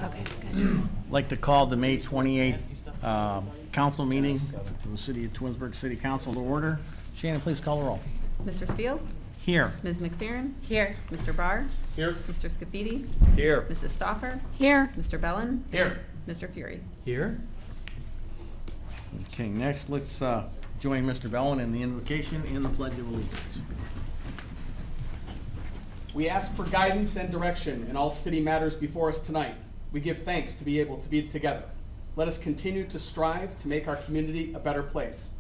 Okay, good. I'd like to call the May 28th council meeting of the City of Twinsburg City Council to order. Shannon, please call the roll. Mr. Steele? Here. Ms. McFerrin? Here. Mr. Barr? Here. Mr. Scafidi? Here. Mrs. Stoffer? Here. Mr. Bellin? Here. Mr. Fury? Here. Okay, next let's join Mr. Bellin in the invocation and the Pledge of Allegiance. We ask for guidance and direction in all city matters before us tonight. We give thanks to be able to be together. Let us continue to strive to make our community a better place.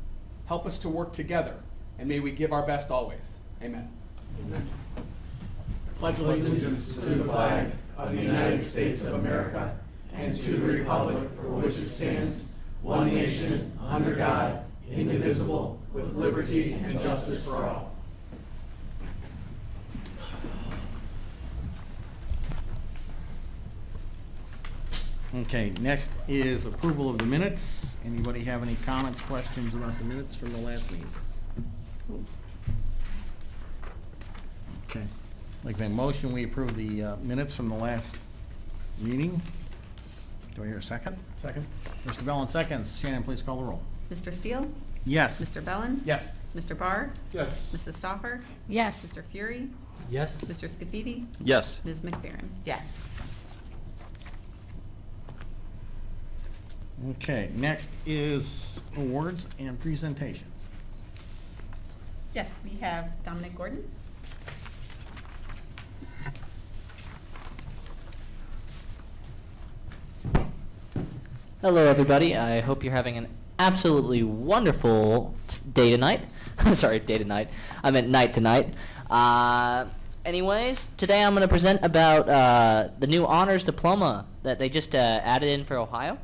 Help us to work together, and may we give our best always. Amen. Amen. Pledge allegiance to the flag of the United States of America and to the republic for which it stands, one nation, under God, indivisible, with liberty and justice for all. Okay, next is approval of the minutes. Anybody have any comments, questions about the minutes from the last meeting? Okay, like that motion, we approve the minutes from the last meeting. Do I hear a second? Second. Mr. Bellin seconds. Shannon, please call the roll. Mr. Steele? Yes. Mr. Bellin? Yes. Mr. Barr? Yes. Mrs. Stoffer? Yes. Mr. Fury? Yes. Mr. Scafidi? Yes. Ms. McFerrin? Yes. Okay, next is awards and presentations. Yes, we have Dominic Gordon. Hello, everybody. I hope you're having an absolutely wonderful day tonight. Sorry, day to night. I meant night tonight. Anyways, today I'm going to present about the new honors diploma that they just added in for Ohio.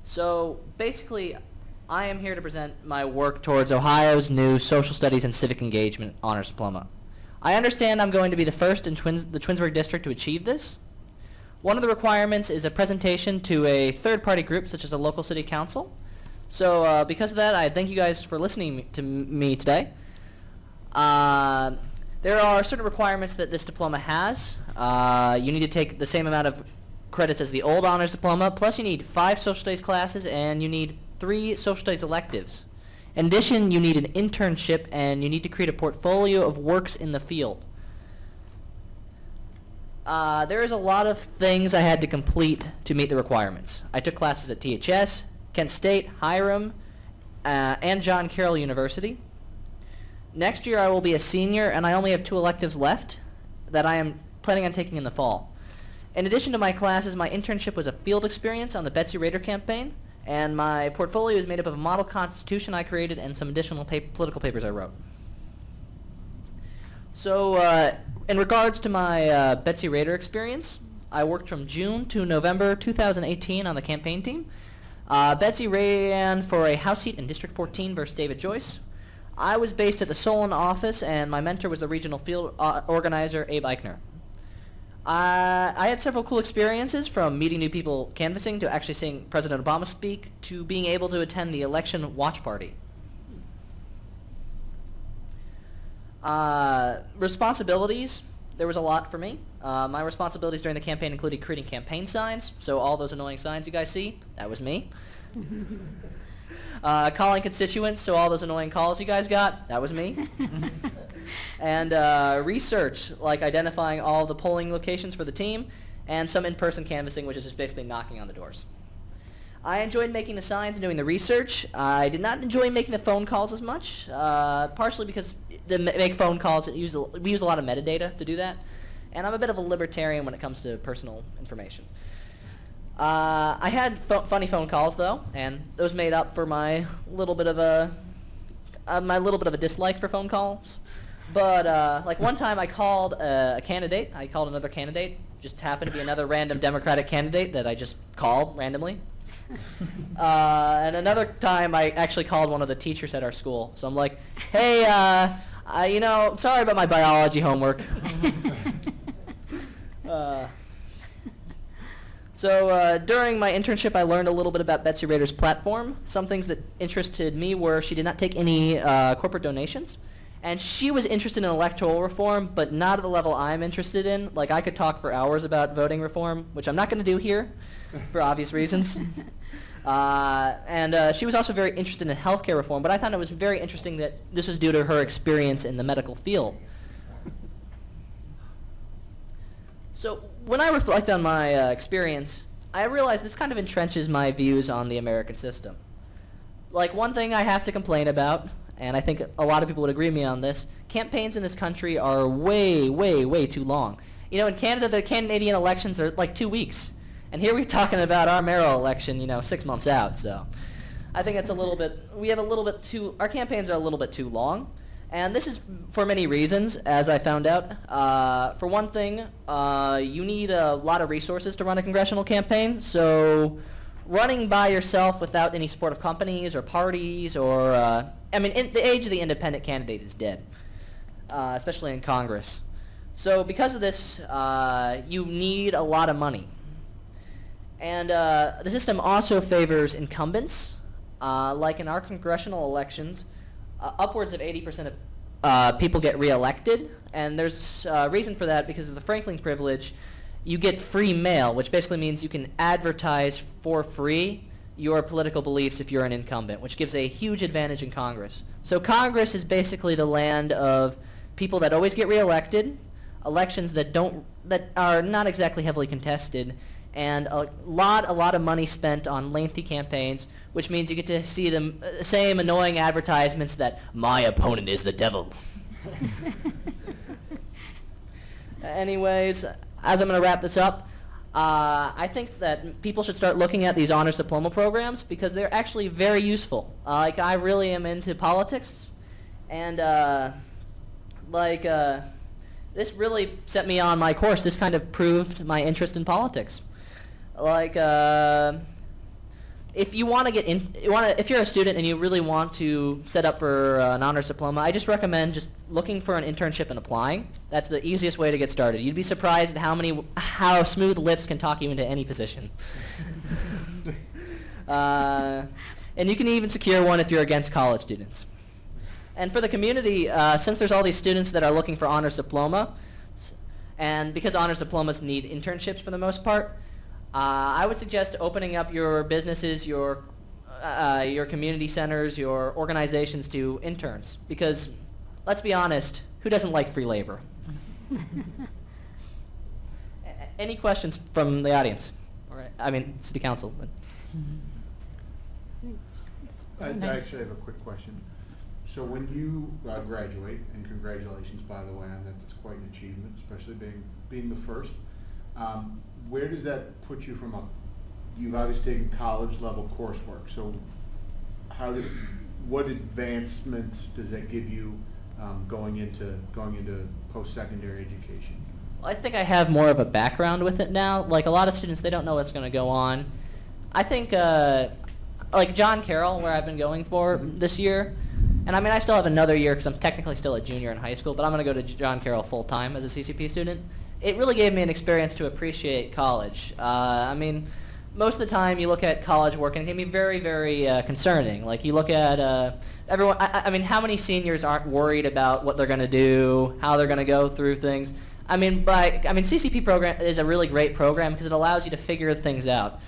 So basically, I am here to present my work towards Ohio's new Social Studies and Civic Engagement honors diploma. I understand I'm going to be the first in the Twinsburg district to achieve this. One of the requirements is a presentation to a third-party group, such as a local city council. So because of that, I thank you guys for listening to me today. There are certain requirements that this diploma has. You need to take the same amount of credits as the old honors diploma, plus you need 5 social studies classes, and you need 3 social studies electives. In addition, you need an internship, and you need to create a portfolio of works in the field. There is a lot of things I had to complete to meet the requirements. I took classes at THS, Kent State, Hiram, and John Carroll University. Next year I will be a senior, and I only have 2 electives left that I am planning on taking in the fall. In addition to my classes, my internship was a field experience on the Betsy Rader campaign, and my portfolio is made up of a model constitution I created and some additional political papers I wrote. So in regards to my Betsy Rader experience, I worked from June to November 2018 on the campaign team. Betsy ran for a House seat in District 14 versus David Joyce. I was based at the Solon office, and my mentor was the regional field organizer, Abe Eichner. I had several cool experiences, from meeting new people canvassing to actually seeing President Obama speak to being able to attend the election watch party. Responsibilities, there was a lot for me. My responsibilities during the campaign included creating campaign signs, so all those annoying signs you guys see, that was me. Calling constituents, so all those annoying calls you guys got, that was me. And research, like identifying all the polling locations for the team, and some in-person canvassing, which is just basically knocking on the doors. I enjoyed making the signs and doing the research. I did not enjoy making the phone calls as much, partially because to make phone calls, we use a lot of metadata to do that, and I'm a bit of a libertarian when it comes to personal information. I had funny phone calls though, and those made up for my little bit of a dislike for phone calls. But like one time I called a candidate. I called another candidate. Just happened to be another random Democratic candidate that I just called randomly. And another time I actually called one of the teachers at our school. So I'm like, hey, sorry about my biology homework. So during my internship, I learned a little bit about Betsy Rader's platform. Some things that interested me were she did not take any corporate donations, And she was interested in electoral reform, but not at the level I'm interested in. Like, I could talk for hours about voting reform, which I'm not going to do here for obvious reasons. She was also very interested in healthcare reform, but I thought it was very interesting that this was due to her experience in the medical field. So when I reflect on my experience, I realize this kind of entrenches my views on the American system. Like, one thing I have to complain about, and I think a lot of people would agree with me on this, campaigns in this country are way, way, way too long. You know, in Canada, the Canadian elections are like 2 weeks. And here we're talking about our mayoral election, 6 months out. So I think it's our campaigns are a little bit too long. And this is for many reasons, as I found out. For one thing, you need a lot of resources to run a congressional campaign. So running by yourself without any support of companies or parties or, the age of the independent candidate is dead, especially in Congress. So because of this, you need a lot of money. And the system also favors incumbents. Like in our congressional elections, upwards of 80% of people get reelected, and there's a reason for that because of the Franklin privilege. You get free mail, which basically means you can advertise for free your political beliefs if you're an incumbent, which gives a huge advantage in Congress. So Congress is basically the land of people that always get reelected, elections that are not exactly heavily contested, and a lot of money spent on lengthy campaigns, which means you get to see the same annoying advertisements that my opponent is the devil. Anyways, as I'm going to wrap this up, I think that people should start looking at these honors diploma programs because they're actually very useful. I really am into politics, and this really set me on my course. This kind of proved my interest in politics. If you want to get in, if you're a student and you really want to set up for an honors diploma, I just recommend just looking for an internship and applying. That's the easiest way to get started. You'd be surprised at how smooth lips can talk you into any position. And you can even secure one if you're against college students. And for the community, since there's all these students that are looking for honors diploma, and because honors diplomas need internships for the most part, I would suggest opening up your businesses, your community centers, your organizations to interns. Because, let's be honest, who doesn't like free labor? Any questions from the audience? City council. I actually have a quick question. So when you graduate, and congratulations, by the way, on that, that's quite an achievement, especially being the first. Where does that put you you've obviously taken college level coursework, so what advancement does that give you going into post-secondary education? Well, I think I have more of a background with it now. Like a lot of students, they don't know what's going to go on. I think like John Carroll, where I've been going for this year, and I still have another year because I'm technically still a junior in high school, but I'm going to go to John Carroll full-time as a CCP student. It really gave me an experience to appreciate college. Most of the time you look at college work and it can be very, very concerning. Like you look at everyone, how many seniors aren't worried about what they're going to do, how they're going to go through things? CCP program is a really great program because it allows you to figure things out.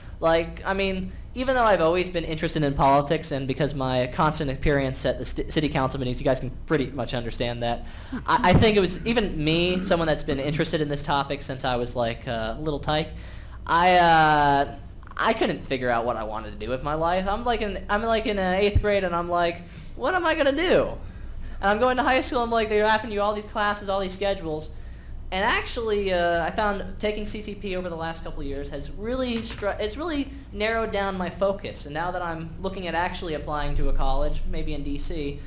Even though I've always been interested in politics, and because my constant appearance at the city council meetings, you guys can pretty much understand that. I think it was even me, someone that's been interested in this topic since I was like a little tyke. I couldn't figure out what I wanted to do with my life. I'm like in 8th grade, and I'm like, what am I gonna do? And I'm going to high school. I'm like, they're offering you all these classes, all these schedules. And actually, I found taking CCP over the last couple of years has it's really narrowed down my focus. And now that I'm looking at actually applying to a college, maybe in DC,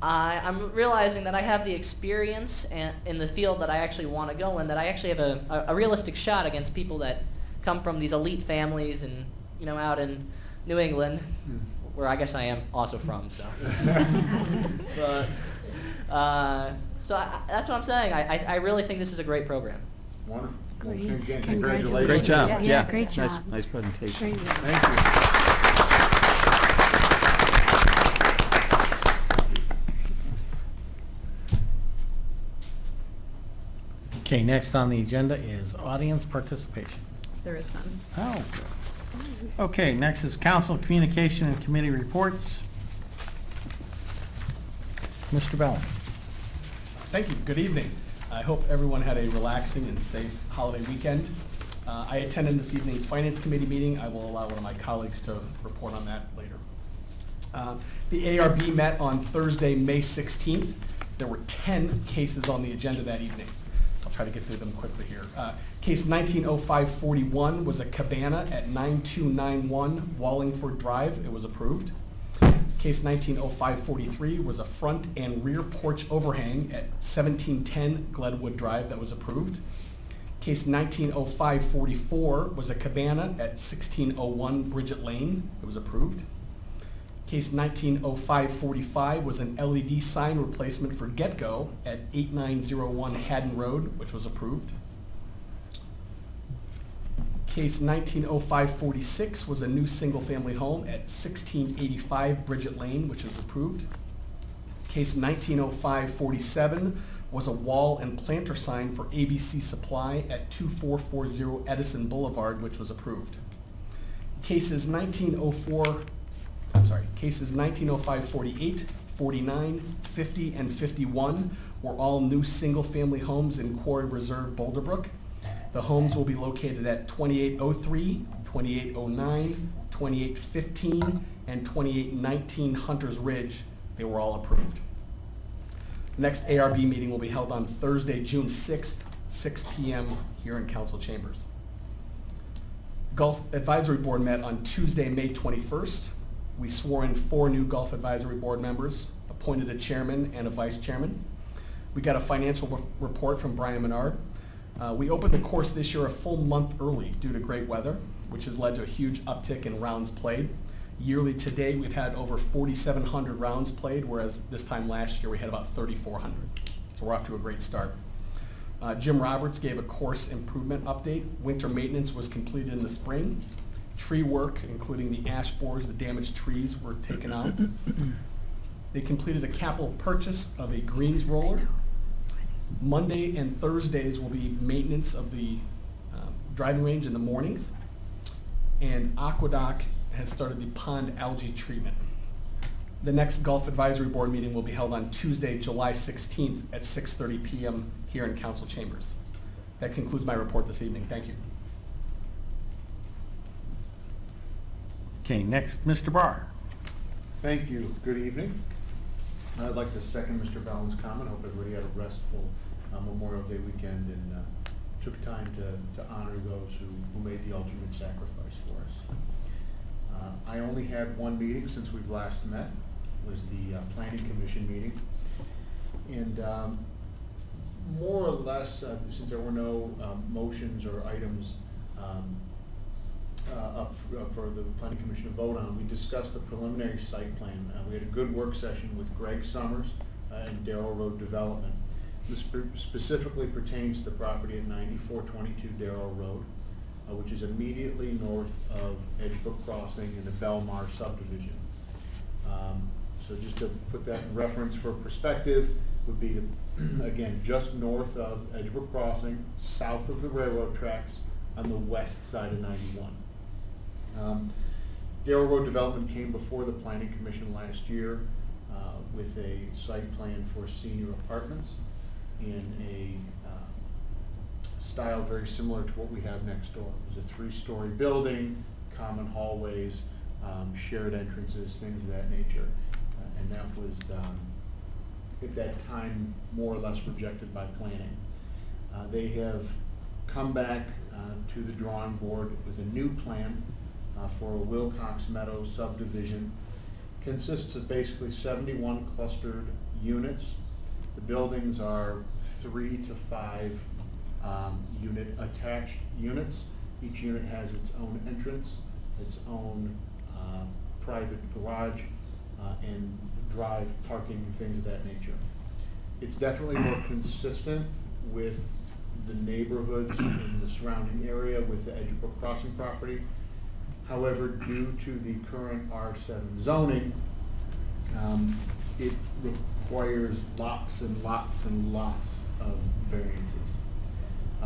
I'm realizing that I have the experience in the field that I actually want to go in, that I actually have a realistic shot against people that come from these elite families and, out in New England, where I guess I am also from, so. That's what I'm saying. I really think this is a great program. Wonderful. Great. Well, again, Congratulations. Great job. Yeah, great job. Nice presentation. Great. Thank you. Okay, next on the agenda is audience participation. There is none. Oh, okay, next is council communication and committee reports. Mr. Bell. Thank you. Good evening. I hope everyone had a relaxing and safe holiday weekend. I attended this evening's Finance Committee meeting. I will allow one of my colleagues to report on that later. The ARB met on Thursday, May 16th. There were 10 cases on the agenda that evening. I'll try to get through them quickly here. Case 190541 was a cabana at 9291 Wallingford Drive. It was approved. Case 190543 was a front and rear porch overhang at 1710 Glenwood Drive. That was approved. Case 190544 was a cabana at 1601 Bridget Lane. It was approved. Case 190545 was an LED sign replacement for Get Go at 8901 Haddon Road, which was approved. Case 190546 was a new single-family home at 1685 Bridget Lane, which was approved. Case 190547 was a wall and planter sign for ABC Supply at 2440 Edison Boulevard, which was approved. Cases 190548, 49, 50, and 51 were all new single-family homes in Quarry Reserve, Boulderbrook. The homes will be located at 2803, 2809, 2815, and 2819 Hunters Ridge. They were all approved. The next ARB meeting will be held on Thursday, June 6th, 6 p.m. here in council chambers. Golf Advisory Board met on Tuesday, May 21st. We swore in 4 new Golf Advisory Board members, appointed a chairman and a vice chairman. We got a financial report from Brian Menard. We opened the course this year a full month early due to great weather, which has led to a huge uptick in rounds played. Yearly to date, we've had over 4,700 rounds played, whereas this time last year we had about 3,400. So we're off to a great start. Jim Roberts gave a course improvement update. Winter maintenance was completed in the spring. Tree work, including the ash borers, the damaged trees, were taken out. They completed a capital purchase of a greens roller. Monday and Thursdays will be maintenance of the driving range in the mornings. And Aquedoc has started the pond algae treatment. The next Golf Advisory Board meeting will be held on Tuesday, July 16th at 6:30 p.m. here in council chambers. That concludes my report this evening. Thank you. Okay, next, Mr. Barr. Thank you. Good evening. I'd like to second Mr. Ballon's comment. Hope everybody had a restful Memorial Day weekend and took time to honor those who made the ultimate sacrifice for us. I only had one meeting since we've last met. It was the Planning Commission meeting. And more or less, since there were no motions or items up for the Planning Commission to vote on, we discussed the preliminary site plan. We had a good work session with Greg Summers and Darrell Road Development. This specifically pertains to the property at 9422 Darrell Road, which is immediately north of Edgebrook Crossing in the Belmar subdivision. So just to put that in reference for perspective, would be, again, just north of Edgebrook Crossing, south of the railroad tracks on the west side of 91. Darrell Road Development came before the Planning Commission last year with a site plan for senior apartments in a style very similar to what we have next door. It was a 3-story building, common hallways, shared entrances, things of that nature. And that was, at that time, more or less rejected by planning. They have come back to the drawing board with a new plan for a Wilcox Meadows subdivision. Consists of basically 71 clustered units. The buildings are 3 to 5 unit attached units. Each unit has its own entrance, its own private garage, and drive, parking, things of that nature. It's definitely more consistent with the neighborhoods in the surrounding area with the Edgebrook Crossing property. However, due to the current R7 zoning, it requires lots and lots and lots of variances.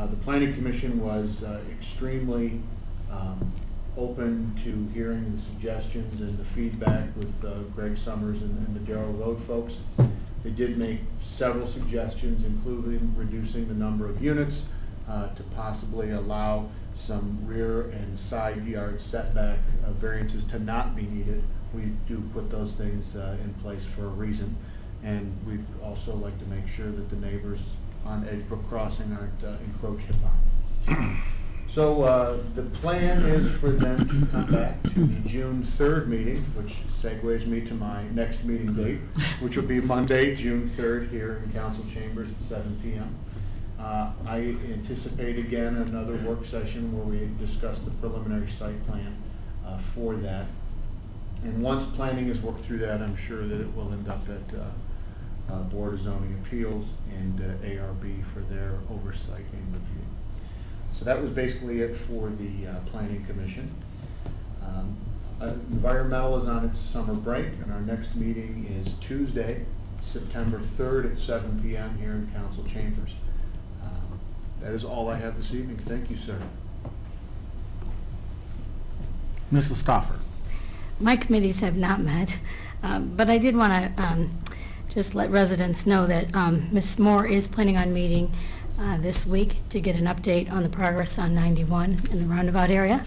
The Planning Commission was extremely open to hearing the suggestions and the feedback with Greg Summers and the Darrell Road folks. They did make several suggestions, including reducing the number of units to possibly allow some rear and side yard setback variances to not be needed. We do put those things in place for a reason. And we'd also like to make sure that the neighbors on Edgebrook Crossing aren't encroached upon. So the plan is for them to come back to the June 3rd meeting, which segues me to my next meeting date, which will be Monday, June 3rd, here in council chambers at 7 p.m. I anticipate again another work session where we discuss the preliminary site plan for that. And once planning has worked through that, I'm sure that it will end up at Board of Zoning Appeals and ARB for their oversight and review. So that was basically it for the Planning Commission. Environmental is on its summer break, and our next meeting is Tuesday, September 3rd at 7 p.m. here in council chambers. That is all I have this evening. Thank you, sir. Mrs. Stoffer. My committees have not met, but I did want to just let residents know that Ms. Moore is planning on meeting this week to get an update on the progress on 91 in the roundabout area.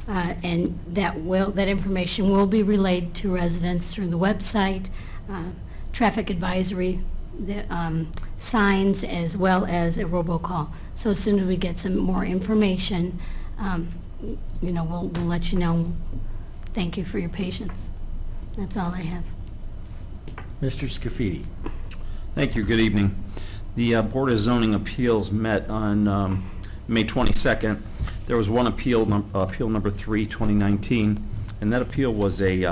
And that information will be relayed to residents through the website, traffic advisory, the signs, as well as a robocall. So as soon as we get some more information, we'll let you know. Thank you for your patience. That's all I have. Mr. Scafidi. Thank you. Good evening. The Board of Zoning Appeals met on May 22nd. There was one appeal number 3, 2019, and that appeal was a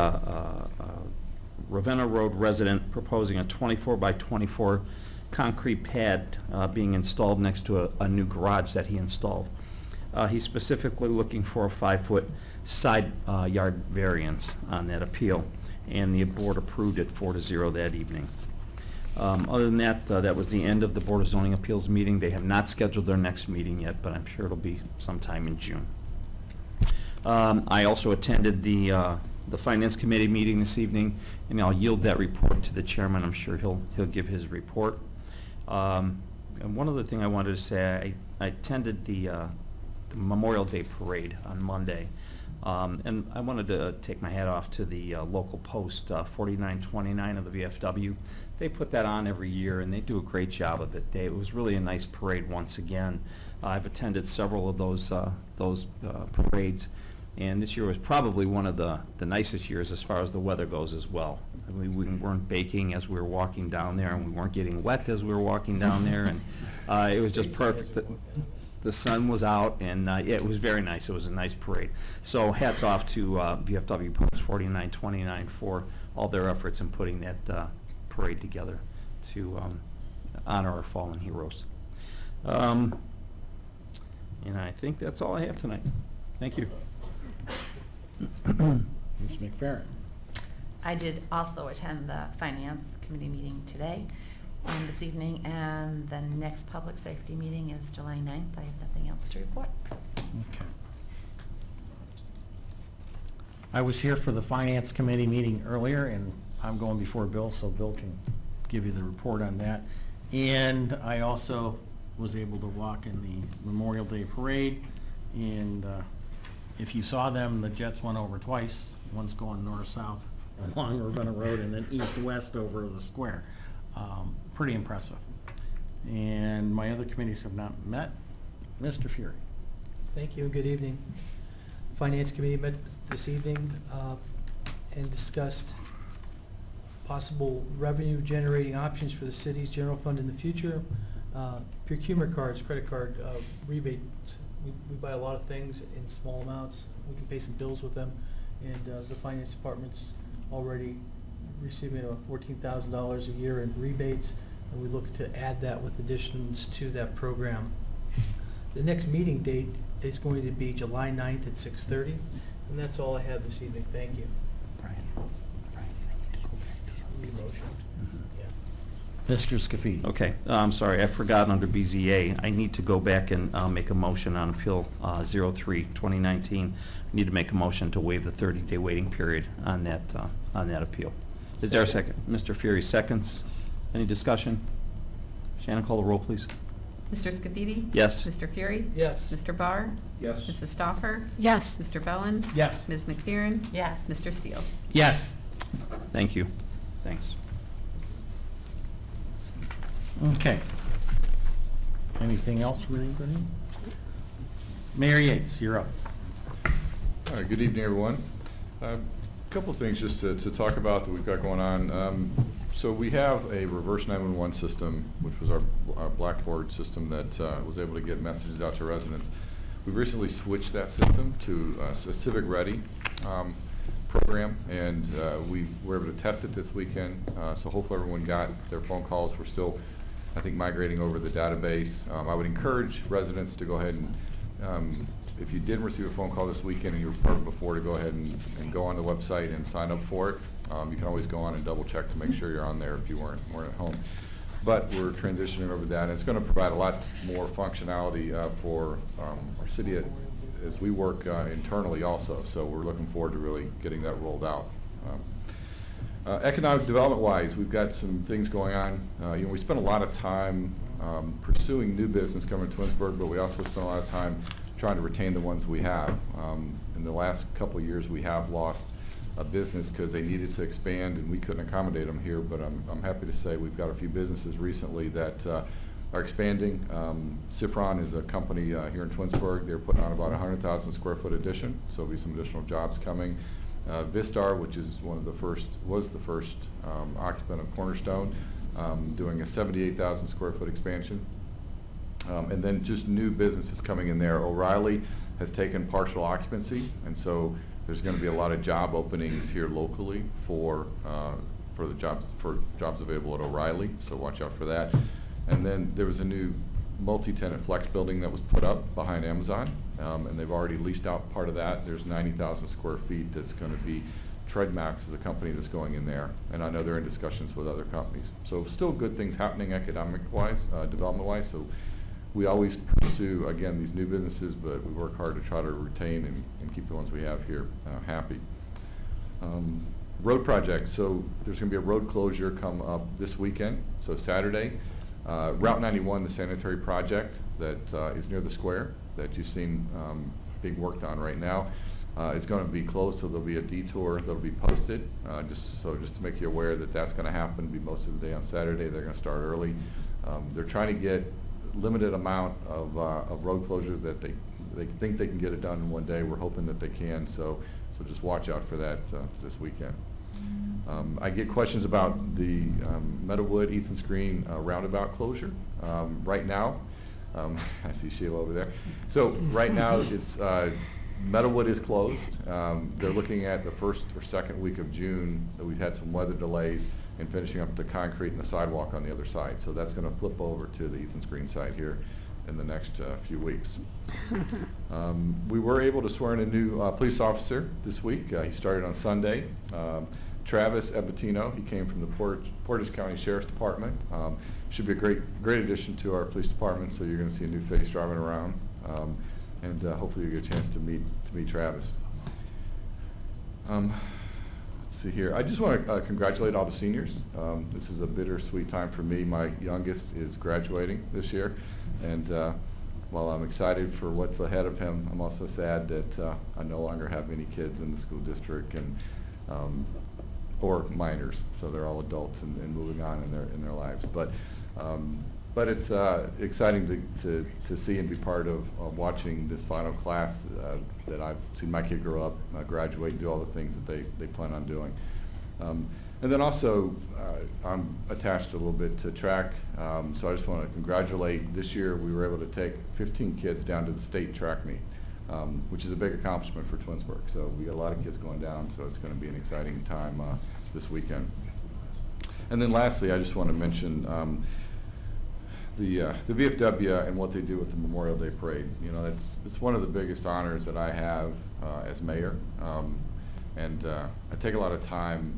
Ravenna Road resident proposing a 24 by 24 concrete pad being installed next to a new garage that he installed. He's specifically looking for a 5-foot side yard variance on that appeal, and the board approved it 4-0 that evening. Other than that, that was the end of the Board of Zoning Appeals meeting. They have not scheduled their next meeting yet, but I'm sure it'll be sometime in June. I also attended the Finance Committee meeting this evening, and I'll yield that report to the chairman. I'm sure he'll give his report. And one other thing I wanted to say, I attended the Memorial Day parade on Monday. And I wanted to take my hat off to the local post, 4929 of the VFW. They put that on every year, and they do a great job of it. It was really a nice parade once again. I've attended several of those parades, and this year was probably one of the nicest years as far as the weather goes as well. We weren't baking as we were walking down there, and we weren't getting wet as we were walking down there, and it was just perfect. The sun was out, and it was very nice. It was a nice parade. So hats off to VFW Post 4929 for all their efforts in putting that parade together to honor our fallen heroes. And I think that's all I have tonight. Thank you. Ms. McFerrin. I did also attend the Finance Committee meeting today and this evening, and the next public safety meeting is July 9th. I have nothing else to report. Okay. I was here for the Finance Committee meeting earlier, and I'm going before Bill, so Bill can give you the report on that. And I also was able to walk in the Memorial Day Parade, and if you saw them, the jets went over twice. One's going north-south along Ravenna Road, and then east-west over the square. Pretty impressive. And my other committees have not met. Mr. Fury. Thank you, and good evening. Finance Committee met this evening and discussed possible revenue-generating options for the city's general fund in the future. Procurement cards, credit card rebates. We buy a lot of things in small amounts. We can pay some bills with them, and the finance department's already receiving about $14,000 a year in rebates, and we look to add that with additions to that program. The next meeting date is going to be July 9th at 6:30, and that's all I have this evening. Thank you. Brian, I need to go back to Motion. Yeah. Mr. Scafidi. Okay, I'm sorry, I forgot under BZA, I need to go back and make a motion on Appeal 03-2019. I need to make a motion to waive the 30-day waiting period on that appeal. Is there a second? Mr. Fury seconds. Any discussion? Shannon, call the roll, please. Mr. Scafidi? Yes. Mr. Fury? Yes. Mr. Barr? Yes. Mrs. Stoffer? Yes. Mr. Bellin? Yes. Ms. McFerrin? Yes. Mr. Steele? Yes. Thank you. Thanks. Okay. Anything else from anybody? Mayor Yates, you're up. All right, good evening, everyone. A couple of things just to talk about that we've got going on. So we have a reverse 911 system, which was our Blackboard system that was able to get messages out to residents. We recently switched that system to a Civic Ready program, and we were able to test it this weekend. So hopefully everyone got their phone calls. We're still, I think, migrating over the database. I would encourage residents to go ahead and, if you didn't receive a phone call this weekend and you were part of it before, to go ahead and go on the website and sign up for it. You can always go on and double check to make sure you're on there if you weren't at home. But we're transitioning over that, and it's going to provide a lot more functionality for our city as we work internally also. So we're looking forward to really getting that rolled out. Economic development-wise, we've got some things going on. We spent a lot of time pursuing new business coming to Twinsburg, but we also spent a lot of time trying to retain the ones we have. In the last couple of years, we have lost a business because they needed to expand and we couldn't accommodate them here, but I'm happy to say we've got a few businesses recently that are expanding. Sifron is a company here in Twinsburg. They're putting on about 100,000 square foot addition, so there'll be some additional jobs coming. Vistar, which is was the first occupant of Cornerstone, doing a 78,000 square foot expansion. And then just new businesses coming in there. O'Reilly has taken partial occupancy, and so there's going to be a lot of job openings here locally for the jobs available at O'Reilly. So watch out for that. And then there was a new multi-tenant flex building that was put up behind Amazon, and they've already leased out part of that. There's 90,000 square feet that's going to be Treadmax is a company that's going in there, and I know they're in discussions with other companies. So still good things happening economic-wise, development-wise. So we always pursue, again, these new businesses, but we work hard to try to retain and keep the ones we have here happy. Road projects, so there's going to be a road closure come up this weekend, so Saturday. Route 91, the sanitary project that is near the square that you've seen being worked on right now, is going to be closed, so there'll be a detour that'll be posted, just to make you aware that that's going to happen. It'll be most of the day on Saturday. They're going to start early. They're trying to get limited amount of road closure that they think they can get it done in one day. We're hoping that they can, so just watch out for that this weekend. I get questions about the Meadowwood, Ethan's Green roundabout closure. Right now, I see Sheila over there. So right now, it's Meadowwood is closed. They're looking at the first or second week of June that we've had some weather delays and finishing up the concrete and the sidewalk on the other side. So that's going to flip over to the Ethan's Green side here in the next few weeks. We were able to swear in a new police officer this week. He started on Sunday. Travis Ebatino, he came from the Portage County Sheriff's Department. Should be a great addition to our police department, so you're going to see a new face driving around. And hopefully you get a chance to meet Travis. Let's see here. I just want to congratulate all the seniors. This is a bittersweet time for me. My youngest is graduating this year, and while I'm excited for what's ahead of him, I'm also sad that I no longer have any kids in the school district and or minors. So they're all adults and moving on in their lives. But it's exciting to see and be part of watching this final class that I've seen my kid grow up, graduate, and do all the things that they plan on doing. And then also, I'm attached a little bit to track, so I just want to congratulate. This year, we were able to take 15 kids down to the state track meet, which is a big accomplishment for Twinsburg. So we got a lot of kids going down, so it's going to be an exciting time this weekend. And then lastly, I just want to mention the VFW and what they do with the Memorial Day Parade. You know, it's one of the biggest honors that I have as mayor, and I take a lot of time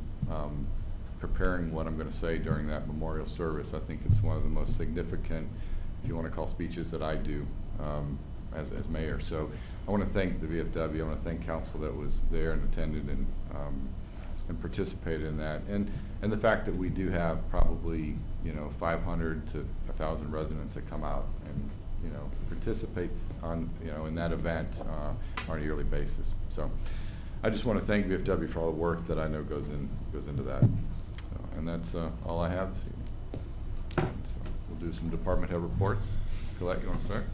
preparing what I'm going to say during that memorial service. I think it's one of the most significant, if you want to call speeches, that I do as mayor. So I want to thank the VFW. I want to thank council that was there and attended and participated in that. And the fact that we do have probably, 500 to 1,000 residents that come out and, participate on, in that event on a yearly basis. So I just want to thank VFW for all the work that I know goes into that. And that's all I have this evening. So we'll do some department head reports. Colette, you want to start?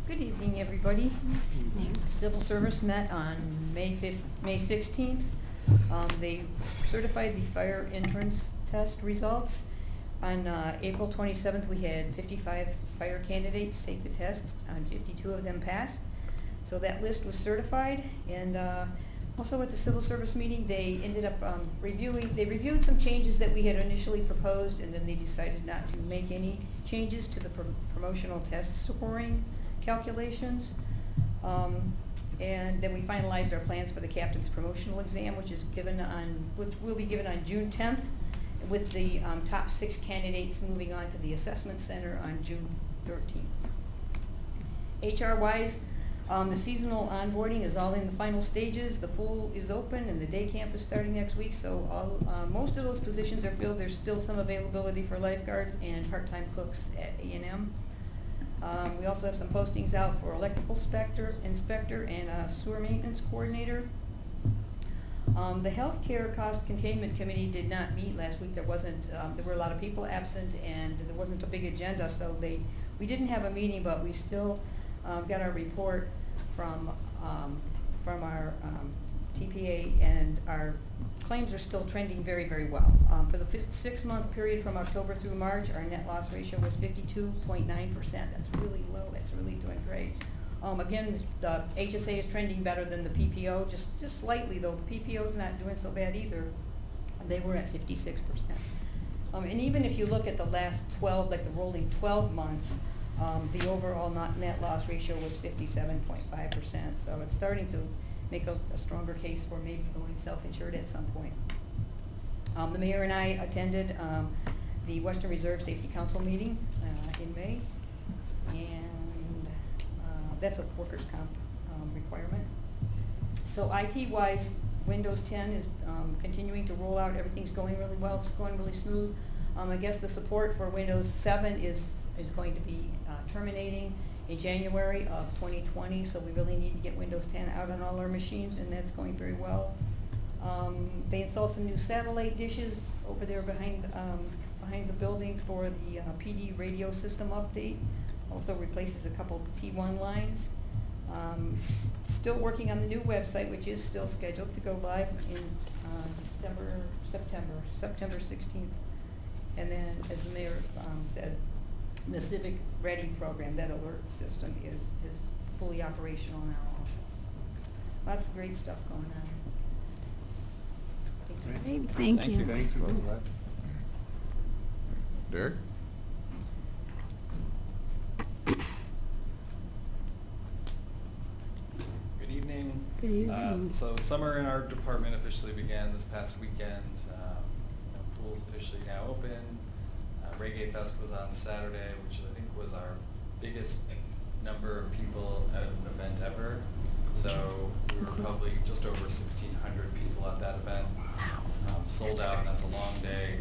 Good evening, everybody. Civil Service met on May 16th. They certified the fire entrance test results. On April 27th, we had 55 fire candidates take the test, and 52 of them passed. So that list was certified, and also at the Civil Service meeting, they ended up reviewed some changes that we had initially proposed, and then they decided not to make any changes to the promotional test scoring calculations. And then we finalized our plans for the captain's promotional exam, which will be given on June 10th, with the top 6 candidates moving on to the assessment center on June 13th. HR-wise, the seasonal onboarding is all in the final stages. The pool is open and the day camp is starting next week, so most of those positions are filled. There's still some availability for lifeguards and part-time cooks at A&M. We also have some postings out for electrical inspector and sewer maintenance coordinator. The healthcare cost containment committee did not meet last week. There were a lot of people absent, and there wasn't a big agenda, so we didn't have a meeting, but we still got our report from our TPA, and our claims are still trending very, very well. For the 6-month period from October through March, our net loss ratio was 52.9%. That's really low. That's really doing great. Again, the HSA is trending better than the PPO, just slightly, though. The PPO is not doing so bad either. They were at 56%. And even if you look at the last 12, like the rolling 12 months, the overall net loss ratio was 57.5%. So it's starting to make a stronger case for maybe going self-insured at some point. The mayor and I attended the Western Reserve Safety Council meeting in May, and that's a workers' comp requirement. So IT-wise, Windows 10 is continuing to roll out. Everything's going really well. It's going really smooth. I guess the support for Windows 7 is going to be terminating in January of 2020, so we really need to get Windows 10 out on all our machines, and that's going very well. They installed some new satellite dishes over there behind the building for the PD radio system update. Also replaces a couple T1 lines. Still working on the new website, which is still scheduled to go live in September 16th. And then, as the mayor said, the Civic Ready program, that alert system is fully operational now also. So lots of great stuff going on. Great, thank you. Thanks for that. Derek? Good evening. Good evening. So summer in our department officially began this past weekend. Pool's officially now open. Reggae Fest was on Saturday, which I think was our biggest number of people at an event ever. So we were probably just over 1,600 people at that event. Sold out, and that's a long day.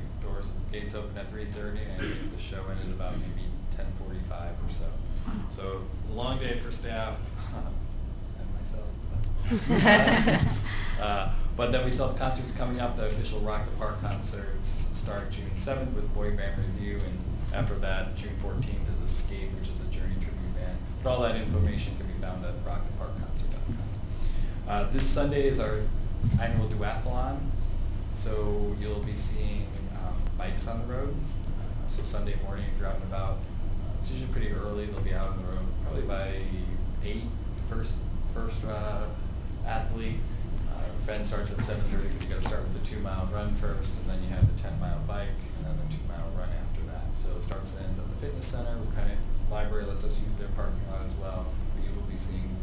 Gates opened at 3:30, and I think the show ended about maybe 10:45 or so. So it was a long day for staff and myself. But then we still have concerts coming up. The official Rock the Park concerts start June 7th with Boy Band Review, and after that, June 14th is Escape, which is a Journey tribute band. But all that information can be found at rocktheparkconcert.com. This Sunday is our annual duathlon, so you'll be seeing bikes on the road. So Sunday morning, if you're out and about, it's usually pretty early. They'll be out on the road probably by 8. First athlete. Event starts at 7:30, but you got to start with the 2-mile run first, and then you have the 10-mile bike, and then the 2-mile run after that. So it starts and ends at the fitness center. We're kind of library lets us use their parking lot as well. But you will be seeing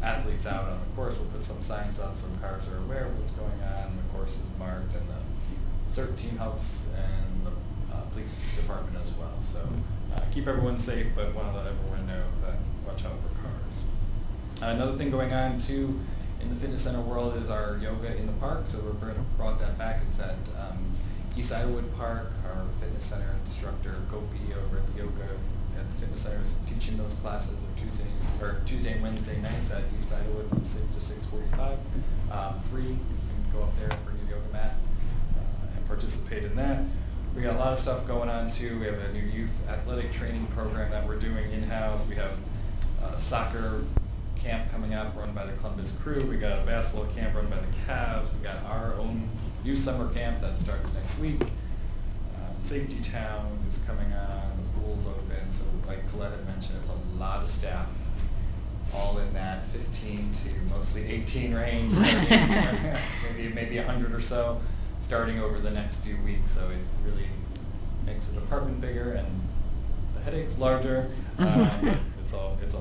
athletes out on the course, we'll put some signs up so cars are aware of what's going on, the course is marked, and the CERT team helps, and the police department as well. So keep everyone safe, but want to let everyone know that watch out for cars. Another thing going on too in the fitness center world is our yoga in the park. So we're brought that back. It's at East Idlewood Park. Our fitness center instructor Gopi over at the yoga at the fitness center is teaching those classes of Tuesday and Wednesday nights at East Idlewood from 6 to 6:45. Free. You can go up there and bring your yoga mat and participate in that. We got a lot of stuff going on too. We have a new youth athletic training program that we're doing in-house. We have a soccer camp coming up run by the Columbus Crew. We got a basketball camp run by the Cavs. We got our own youth summer camp that starts next week. Safety Town is coming on. The pool's open. So like Colette had mentioned, it's a lot of staff all in that 15 to mostly 18 range. maybe 100 or so starting over the next few weeks. So it really makes the department bigger and the headaches larger. It's all good.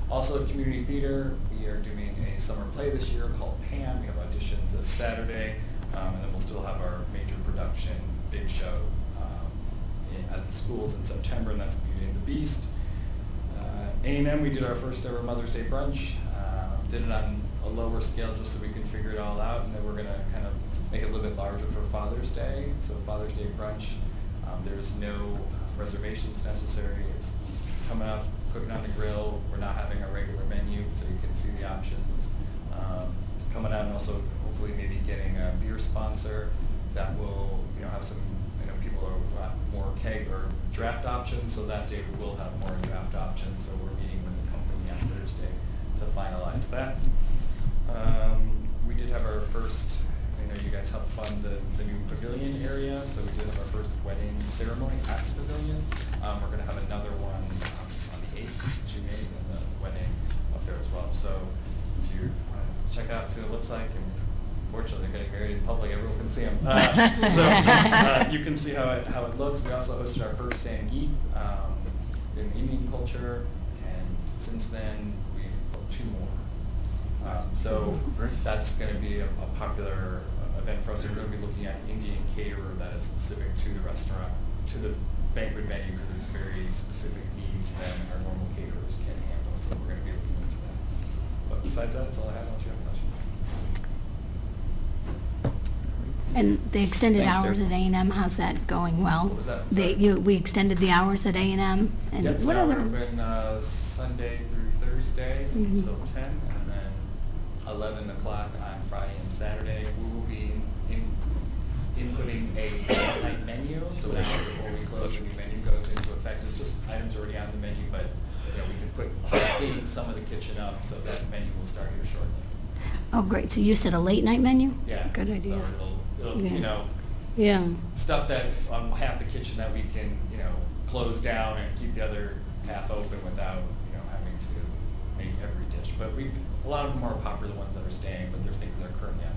Also, community theater, we are doing a summer play this year called Pan. We have auditions this Saturday, and then we'll still have our major production, big show at the schools in September, and that's Beauty and the Beast. A&M, we did our first ever Mother's Day brunch. Did it on a lower scale just so we can figure it all out, and then we're going to kind of make it a little bit larger for Father's Day. So Father's Day brunch, there's no reservations necessary. It's coming up, cooking on the grill. We're not having a regular menu, so you can see the options. Coming out, and also hopefully maybe getting a beer sponsor that will, have some, people who want more keg or draft options. So that day we will have more draft options. So we're meeting with the company on Thursday to finalize that. We did have our first, you guys helped fund the new pavilion area, so we did have our first wedding ceremony at the pavilion. We're going to have another one on the 8th of June, and the wedding up there as well. So if you want to check out, see what it looks like, and fortunately they're getting married in public, everyone can see them. So you can see how it looks. We also hosted our first Sangeet in Indian culture, and since then we've booked 2 more. So that's going to be a popular event for us. We're going to be looking at an Indian caterer that is specific to the restaurant, to the banquet menu, because it's very specific needs than our normal caterers can handle. So we're going to be looking into that. But besides that, that's all I have. Unless you have questions. And the extended Thanks, hours Derek. at A&M, how's that going well? What was that? Sorry. We extended the hours at A&M? And Yep, so what now other? we're open Sunday through Thursday Mhm. until 10, and then 11 o'clock on Friday and Saturday. We will be inputting a night menu, so now before we close, the new menu goes into effect. It's just items already on the menu, but we can clean some of the kitchen up, so that menu will start here shortly. Oh, great. So you said a late night menu? Yeah. Good idea. So it'll Yeah. Yeah. stuff that on half the kitchen that we can, close down and keep the other half open without, having to make every dish. But a lot of them are popular ones that are staying, but they're things that are currently on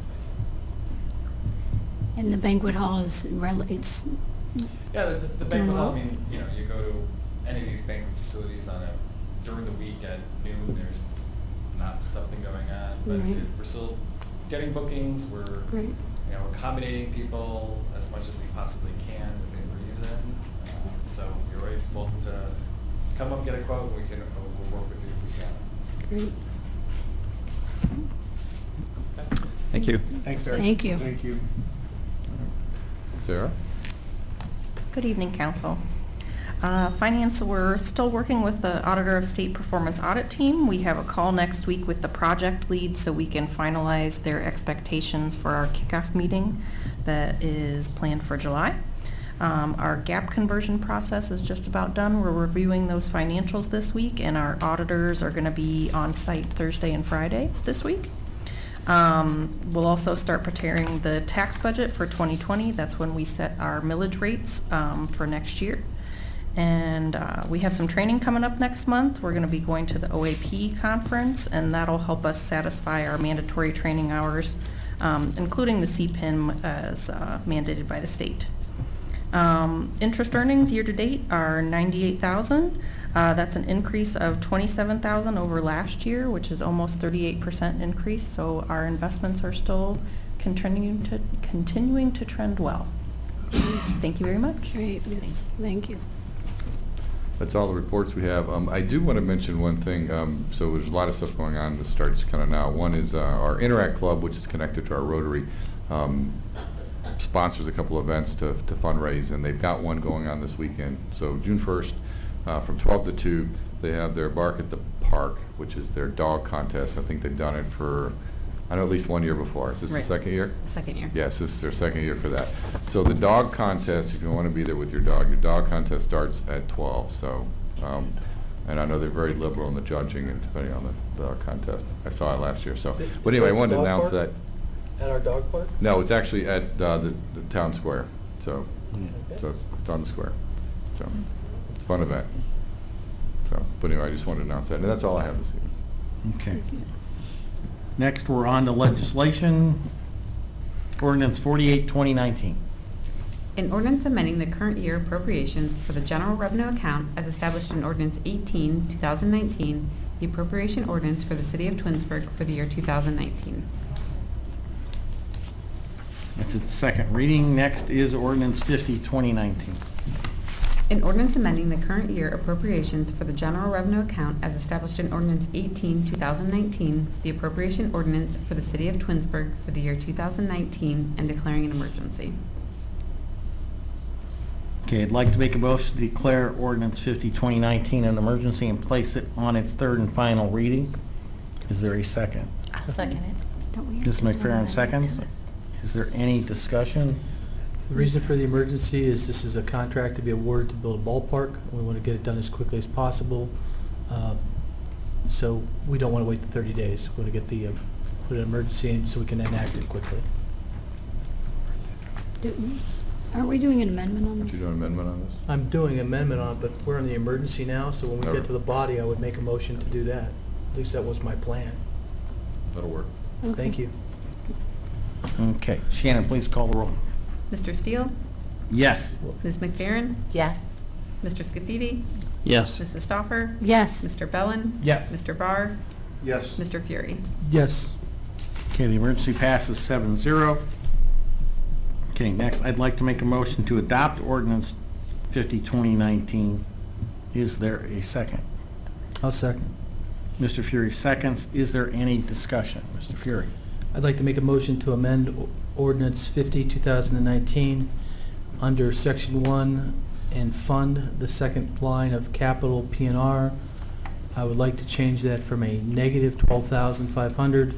the And the banquet hall is, it's, menu. Yeah, the banquet hall, well. you go to any of these banquet facilities during the week at noon, there's not something going on, but Right. we're still getting bookings. We're, Right. accommodating people as much as we possibly can within reason. So you're always welcome to come up, get a quote, and we'll work with you if we can. great. Okay. Thank you. Thanks, Derek. Thank you. Thank you. Sarah? Good evening, Council. Finance, we're still working with the Auditor of State Performance Audit Team. We have a call next week with the project lead so we can finalize their expectations for our kickoff meeting that is planned for July. Our gap conversion process is just about done. We're reviewing those financials this week, and our auditors are going to be on site Thursday and Friday this week. We'll also start preparing the tax budget for 2020. That's when we set our millage rates for next year. And we have some training coming up next month. We're going to be going to the OAP conference, and that'll help us satisfy our mandatory training hours, including the CPIM as mandated by the state. Interest earnings year-to-date are $98,000. That's an increase of 27,000 over last year, which is almost 38% increase, so our investments are still continuing to trend well. Thank you very much. Great, yes, thank you. That's all the reports we have. I do want to mention one thing. So there's a lot of stuff going on that starts kind of now. One is our Interact Club, which is connected to our Rotary, sponsors a couple events to fundraise, and they've got one going on this weekend. So June 1st, from 12 to 2, they have their Bark at the Park, which is their dog contest. I think they've done it for, I know, at least 1 year before. Is this the Right. second year? Second year. Yes, this is their second year for that. So the dog contest, if you want to be there with your dog contest starts at 12. So, and I know they're very liberal in the judging and depending on the dog contest. I saw it last year. So, but anyway, I wanted to announce that. At our dog park? No, it's actually at the town square. So, Okay. so it's on the square. So it's a fun event. So, but anyway, I just wanted to announce that, and that's all I have this evening. Okay. Next, we're on to legislation. Ordinance 48, 2019. An ordinance amending the current year appropriations for the general revenue account as established in Ordinance 18, 2019, the appropriation ordinance for the city of Twinsburg for the year 2019. It's its second reading. Next is ordinance 50, 2019. An ordinance amending the current year appropriations for the general revenue account as established in Ordinance 18, 2019, the appropriation ordinance for the city of Twinsburg for the year 2019, and declaring an emergency. Okay, I'd like to make a motion to declare ordinance 50, 2019 an emergency and place it on its third and final reading. Is there a second? I'll second it. Don't we have Ms. to do McFerrin that? seconds. Is there any discussion? The reason for the emergency is this is a contract to be awarded to build a ballpark. We want to get it done as quickly as possible. So we don't want to wait the 30 days. We want to get put an emergency in so we can enact it quickly. Aren't we doing an amendment on Would you this? do an amendment on this? I'm doing an amendment on it, but we're in the emergency now, so when we get to the body, I would make a motion to do that. At least that was my plan. That'll work. Okay. Thank you. Okay, Shannon, please call the roll. Mr. Steele? Yes. Ms. McFerrin? Yes. Mr. Scafidi? Yes. Mrs. Stoffer? Yes. Mr. Bellin? Yes. Mr. Barr? Yes. Mr. Fury? Yes. Okay, the emergency passes 7-0. Okay, next, I'd like to make a motion to adopt ordinance 50, 2019. Is there a second? I'll second. Mr. Fury seconds. Is there any discussion? Mr. Fury? I'd like to make a motion to amend ordinance 50, 2019, under section 1 and fund the second line of capital P&R. I would like to change that from a negative $12,500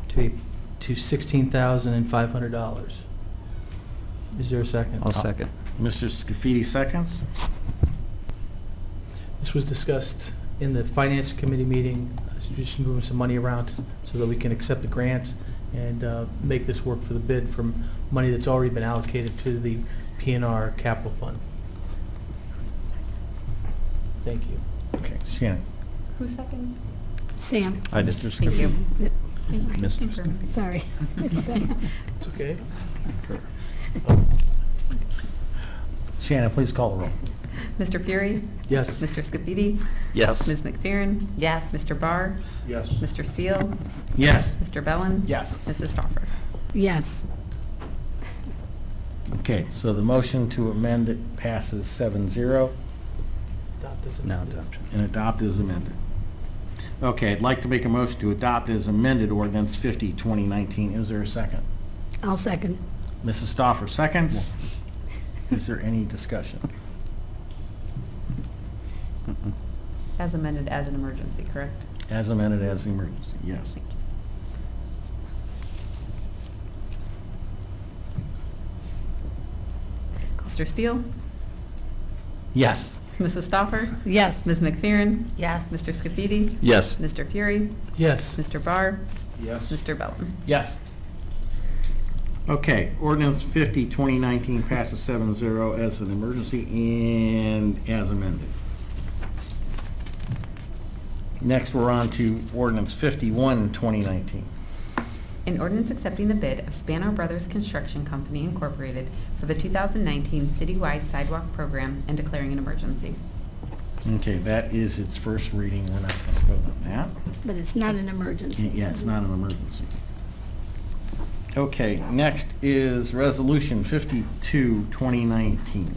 to $16,500. Is there a second? I'll second. Mr. Scafidi seconds. This was discussed in the finance committee meeting, just moving some money around so that we can accept the grants and make this work for the bid from money that's already been allocated to the P&R capital fund. Thank you. Okay, Shannon. Who's second? Sam. I did. Mr. Thank you. Scafidi. Mr. Sorry. It's okay. Shannon, please call the roll. Mr. Fury? Yes. Mr. Scafidi? Yes. Ms. McFerrin? Yes. Mr. Barr? Yes. Mr. Steele? Yes. Mr. Bellin? Yes. Mrs. Stoffer? Yes. Okay, so the motion to amend it passes 7-0 Adopt as Now amended. adoption. and adopt as amended. Okay, I'd like to make a motion to adopt as amended ordinance 50, 2019. Is there a second? I'll second. Mrs. Stoffer seconds. Is there any discussion? Mm-mm. As amended as an emergency, correct? As amended as an emergency, yes. Mr. Steele? Yes. Mrs. Stoffer? Yes. Ms. McFerrin? Yes. Mr. Scafidi? Yes. Mr. Fury? Yes. Mr. Barr? Yes. Mr. Bellin? Yes. Okay, ordinance 50, 2019 passes 7-0 as an emergency and as amended. Next, we're on to ordinance 51, 2019. An ordinance accepting the bid of Spano Brothers Construction Company Incorporated for the 2019 citywide sidewalk program and declaring an emergency. Okay, that is its first reading. We're not going to vote on that. But it's not an emergency. Yeah, it's not an emergency. Okay, next is Resolution 52, 2019.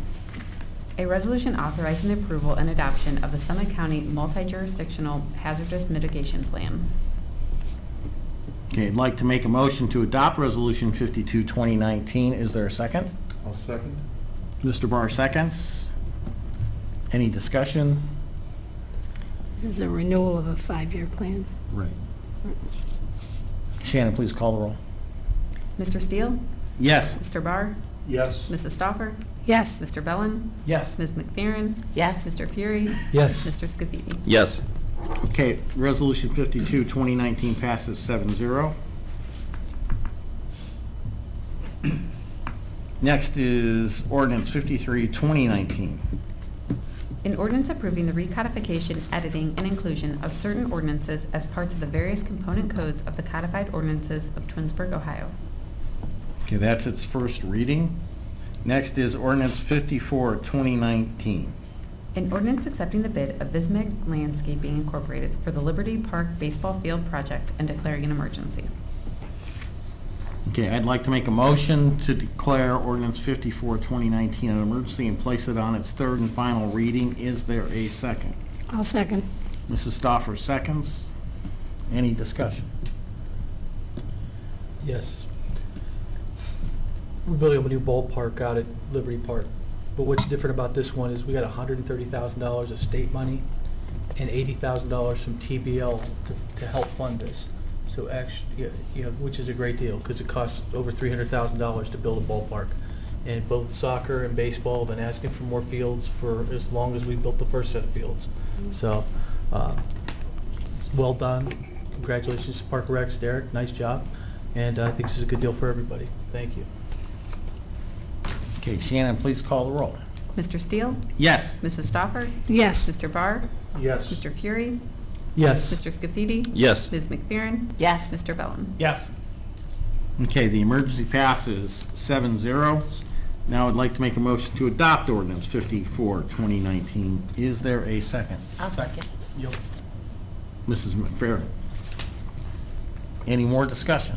A resolution authorizing the approval and adoption of the Summit County Multi-Jurisdictional Hazardous Mitigation Plan. Okay, I'd like to make a motion to adopt Resolution 52, 2019. Is there a second? I'll second. Mr. Barr seconds. Any discussion? This is a renewal of a 5-year plan. Right. Shannon, please call the roll. Mr. Steele? Yes. Mr. Barr? Yes. Mrs. Stoffer? Yes. Mr. Bellin? Yes. Ms. McFerrin? Yes. Mr. Fury? Yes. Mr. Scafidi? Yes. Okay, Resolution 52, 2019 passes 7-0. Next is Ordinance 53, 2019. An ordinance approving the recodification, editing, and inclusion of certain ordinances as parts of the various component codes of the codified ordinances of Twinsburg, Ohio. Okay, that's its first reading. Next is Ordinance 54, 2019. An ordinance accepting the bid of Vismeg Landscaping Incorporated for the Liberty Park Baseball Field Project and declaring an emergency. Okay, I'd like to make a motion to declare Ordinance 54, 2019 an emergency and place it on its third and final reading. Is there a second? I'll second. Mrs. Stoffer seconds. Any discussion? Yes. We're building a new ballpark out at Liberty Park. But what's different about this one is we got $130,000 of state money and $80,000 from TBL to help fund this. So actually, which is a great deal because it costs over $300,000 to build a ballpark. And both soccer and baseball have been asking for more fields for as long as we built the first set of fields. So, well done. Congratulations to Park Recs, Derek. Nice job. And I think this is a good deal for everybody. Thank you. Okay, Shannon, please call the roll. Mr. Steele? Yes. Mrs. Stoffer? Yes. Mr. Barr? Yes. Mr. Fury? Yes. Mr. Scafidi? Yes. Ms. McFerrin? Yes. Mr. Bellin? Yes. Okay, the emergency passes 7-0. Now I'd like to make a motion to adopt Ordinance 54, 2019. Is there a second? I'll second. Mrs. McFerrin. Any more discussion?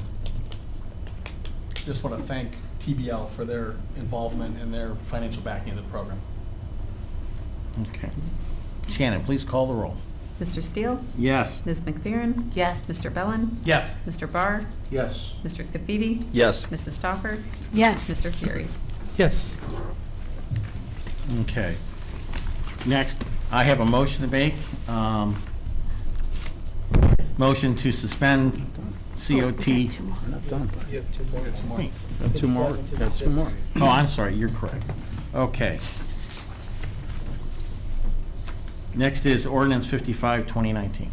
Just want to thank TBL for their involvement and their financial backing of the program. Okay. Shannon, please call the roll. Mr. Steele? Yes. Ms. McFerrin? Yes. Mr. Bellin? Yes. Mr. Barr? Yes. Mr. Scafidi? Yes. Mrs. Stoffer? Yes. Mr. Fury? Yes. Okay. Next, I have a motion to make. Motion to suspend COT. We're not done. You have two more. Wait. Got two more. Got two more. Oh, I'm sorry, you're correct. Okay. Next is Ordinance 55, 2019.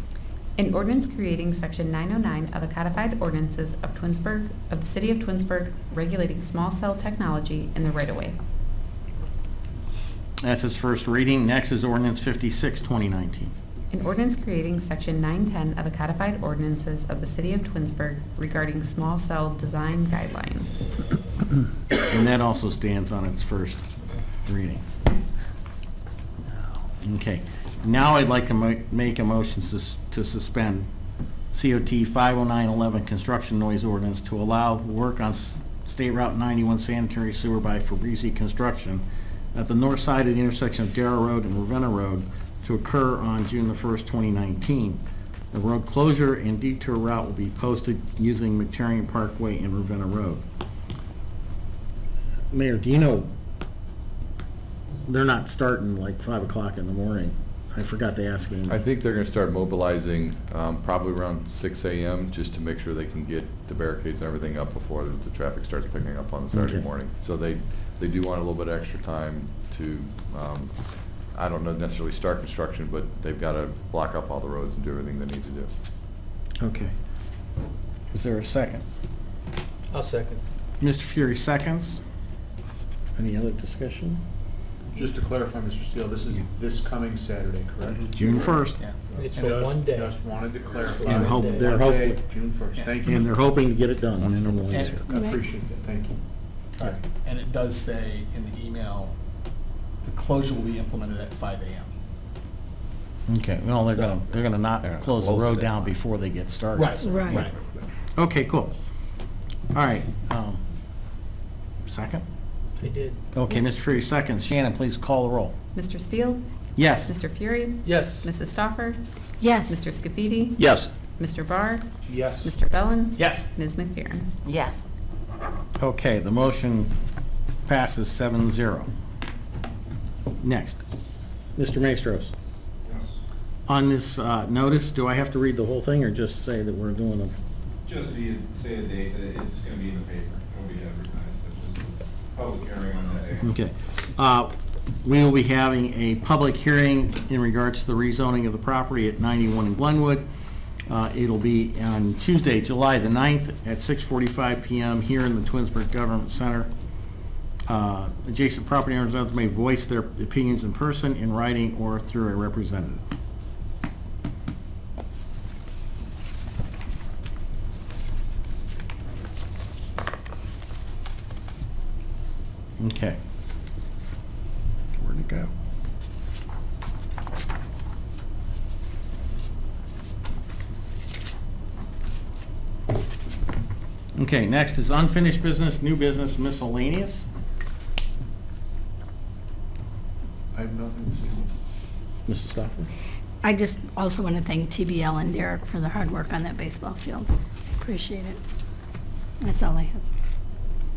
An ordinance creating Section 909 of the codified ordinances of Twinsburg, of the City of Twinsburg, regulating small cell technology in the right-of-way. That's its first reading. Next is Ordinance 56, 2019. An ordinance creating Section 910 of the codified ordinances of the City of Twinsburg regarding small cell design guidelines. And that also stands on its first reading. Okay. Now I'd like to make a motion to suspend COT 50911 construction noise ordinance to allow work on State Route 91 sanitary sewer by Fabrizi Construction at the north side of the intersection of Darrow Road and Ravenna Road to occur on June the 1st, 2019. The road closure and detour route will be posted using McTarian Parkway and Ravenna Road. Mayor, do you know, they're not starting like 5 o'clock in the morning. I forgot to ask Amy. I think they're gonna start mobilizing, probably around 6 a.m. just to make sure they can get the barricades and everything up before the traffic starts picking up on Saturday Okay. morning. So they do want a little bit of extra time to, I don't know necessarily start construction, but they've gotta block up all the roads and do everything they need to do. Okay. Is there a second? I'll second. Mr. Fury seconds. Any other discussion? Just to clarify, Mr. Steele, this is this coming Saturday, correct? June 1st. It's for one day. Just wanted to clarify. And hope- One they're day, hoping- June 1st, thank you. And they're hoping to get it done. I appreciate it, thank you. And it does say in the email, the closure will be implemented at 5 a.m. Okay, well, they're So- gonna not They're gonna close the close road it down down. before they get started. Right, so- Right. Okay, cool. All right, second? I did. Okay, Mr. Fury, seconds. Shannon, please call the roll. Mr. Steele? Yes. Mr. Fury? Yes. Mrs. Stoffer? Yes. Mr. Scafidi? Yes. Mr. Barr? Yes. Mr. Bellin? Yes. Ms. McFerrin? Yes. Okay, the motion passes 7-0. Next, Mr. Maestros. On this notice, do I have to read the whole thing or just say that we're doing a? Just so you say the date, that it's gonna be in the paper, it'll be advertised, it's just a public hearing on that day. Okay. We will be having a public hearing in regards to the rezoning of the property at 91 in Glenwood. It'll be on Tuesday, July the 9th at 6:45 PM here in the Twinsburg Government Center. Adjacent property owners may voice their opinions in person, in writing, or through a representative. Okay. Where'd it go? Okay, next is unfinished business, new business, miscellaneous. I have nothing this evening. Mrs. Stoffer? I just also want to thank TBL and Derek for their hard work on that baseball field. Appreciate it. That's all I have.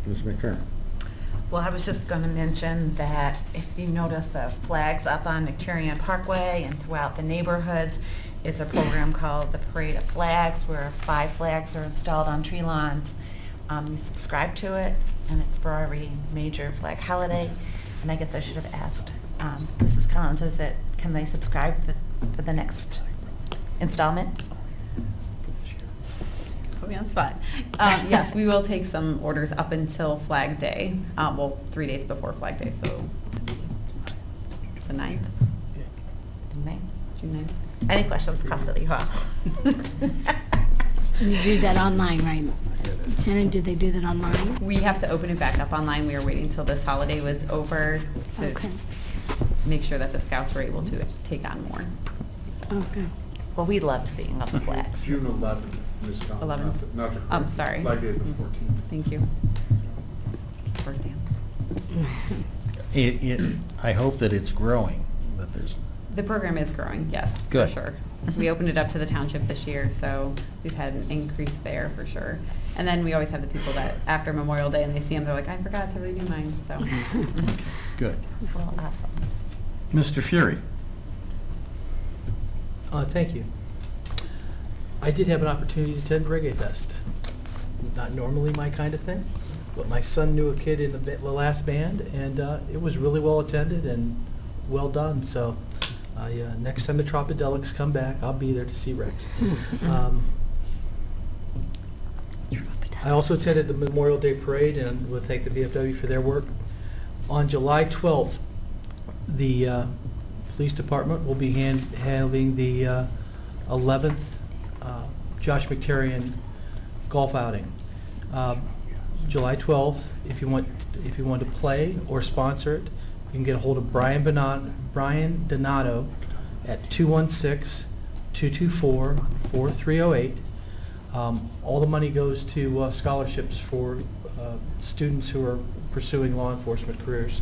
Ms. McFerrin? Well, I was just going to mention that if you notice the flags up on Victorian Parkway and throughout the neighborhoods, it's a program called the Parade of Flags, where 5 flags are installed on tree lawns. You subscribe to it, and it's for every major flag holiday. And I guess I should have asked Mrs. Collins, can they subscribe for the next installment? Put me on the spot. Yes, we will take some orders up until Flag Day, well, 3 days before Flag Day, so the 9th, June 9th. Any questions, call City Hall. And you do that online, right? Shannon, did they do that online? We have to open it back up online. We were waiting until this holiday was over to Okay. make sure that the scouts were able to take on more. Okay. Well, we love seeing all the flags. June 11th, Ms. Collins. 11th. Not to I'm correct. sorry. Flag Day is the 14th. Thank you. Birthday. I hope that it's growing, that there's, The program is growing, yes, for Good. sure. We opened it up to the township this year, so we've had an increase there for sure. And then we always have the people that after Memorial Day and they see them, they're like, I forgot to renew mine, so. good. Well, awesome. Mr. Fury? Thank you. I did have an opportunity to attend Reggae Fest. Not normally my kind of thing, but my son knew a kid in the last band, and it was really well attended and well done. So next time the Tropidelics come back, I'll be there to see Rex. I also attended the Memorial Day Parade and would thank the VFW for their work. On July 12th, the police department will be having the 11th Josh McTerrian golf outing. July 12th, if you want to play or sponsor it, you can get a hold of Brian Donato at 216-224-4308. All the money goes to scholarships for students who are pursuing law enforcement careers.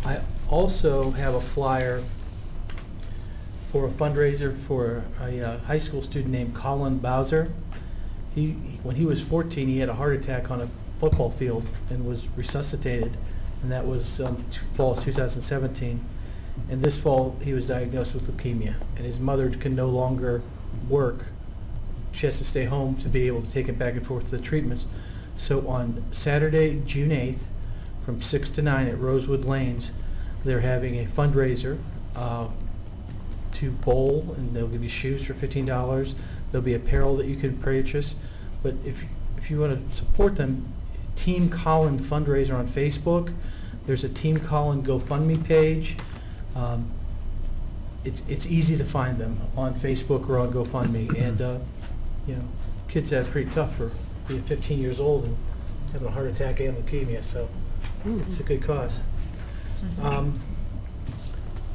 I also have a flyer for a fundraiser for a high school student named Colin Bowser. When he was 14, he had a heart attack on a football field and was resuscitated, and that was fall of 2017. And this fall, he was diagnosed with leukemia, and his mother can no longer work. She has to stay home to be able to take him back and forth to the treatments. So on Saturday, June 8th, from 6 to 9 at Rosewood Lanes, they're having a fundraiser to bowl, and they'll give you shoes for $15. There'll be apparel that you can purchase. But if you want to support them, Team Colin fundraiser on Facebook. There's a Team Colin GoFundMe page. It's easy to find them on Facebook or on GoFundMe. And kids have it pretty tough for being 15 years old and having a heart attack and leukemia. So it's a good cause.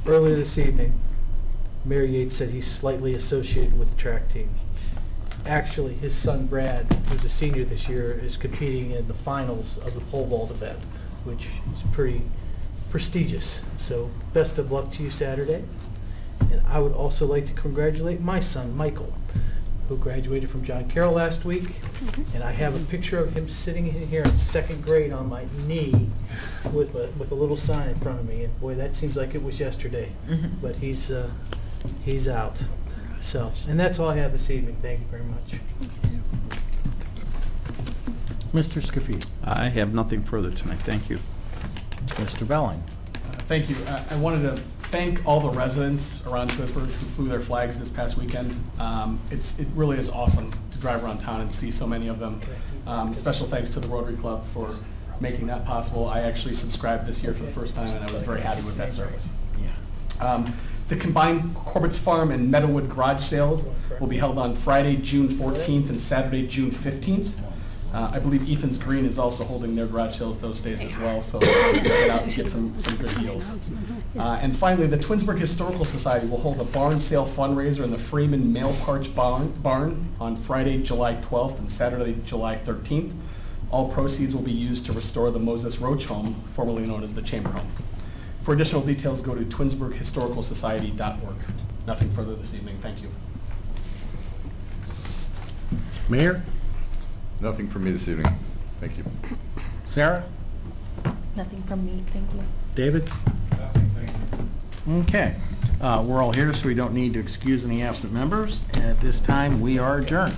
Earlier this evening, Mary Yates said he's slightly associated with the track team. Actually, his son Brad, who's a senior this year, is competing in the finals of the pole vault event, which is pretty prestigious. So best of luck to you Saturday. And I would also like to congratulate my son, Michael, who graduated from John Carroll last week. And I have a picture of him sitting in here in 2nd grade on my knee with a little sign in front of me. And boy, that seems like it was yesterday. But he's out. So, and that's all I have this evening. Thank you very much. Mr. Scafidi. I have nothing further tonight, thank you. Mr. Belling. Thank you. I wanted to thank all the residents around Twinsburg who flew their flags this past weekend. It really is awesome to drive around town and see so many of them. Special thanks to the Rotary Club for making that possible. I actually subscribed this year for the first time, and I was very happy with that service. Yeah. The combined Corbett's Farm and Meadowood garage sales will be held on Friday, June 14th and Saturday, June 15th. I believe Ethan's Green is also holding their garage sales those days as well, so get out and get some good deals. And finally, the Twinsburg Historical Society will hold a barn sale fundraiser in the Freeman Mail Parch Barn on Friday, July 12th and Saturday, July 13th. All proceeds will be used to restore the Moses Roach Home, formerly known as the Chamber Home. For additional details, go to twinsburghistoricalsociety.org. Nothing further this evening. Thank you. Mayor? Nothing from me this evening. Thank you. Sarah? Nothing from me, thank you. David? Nothing, thank you. Okay. We're all here, so we don't need to excuse any absent members. At this time, we are adjourned.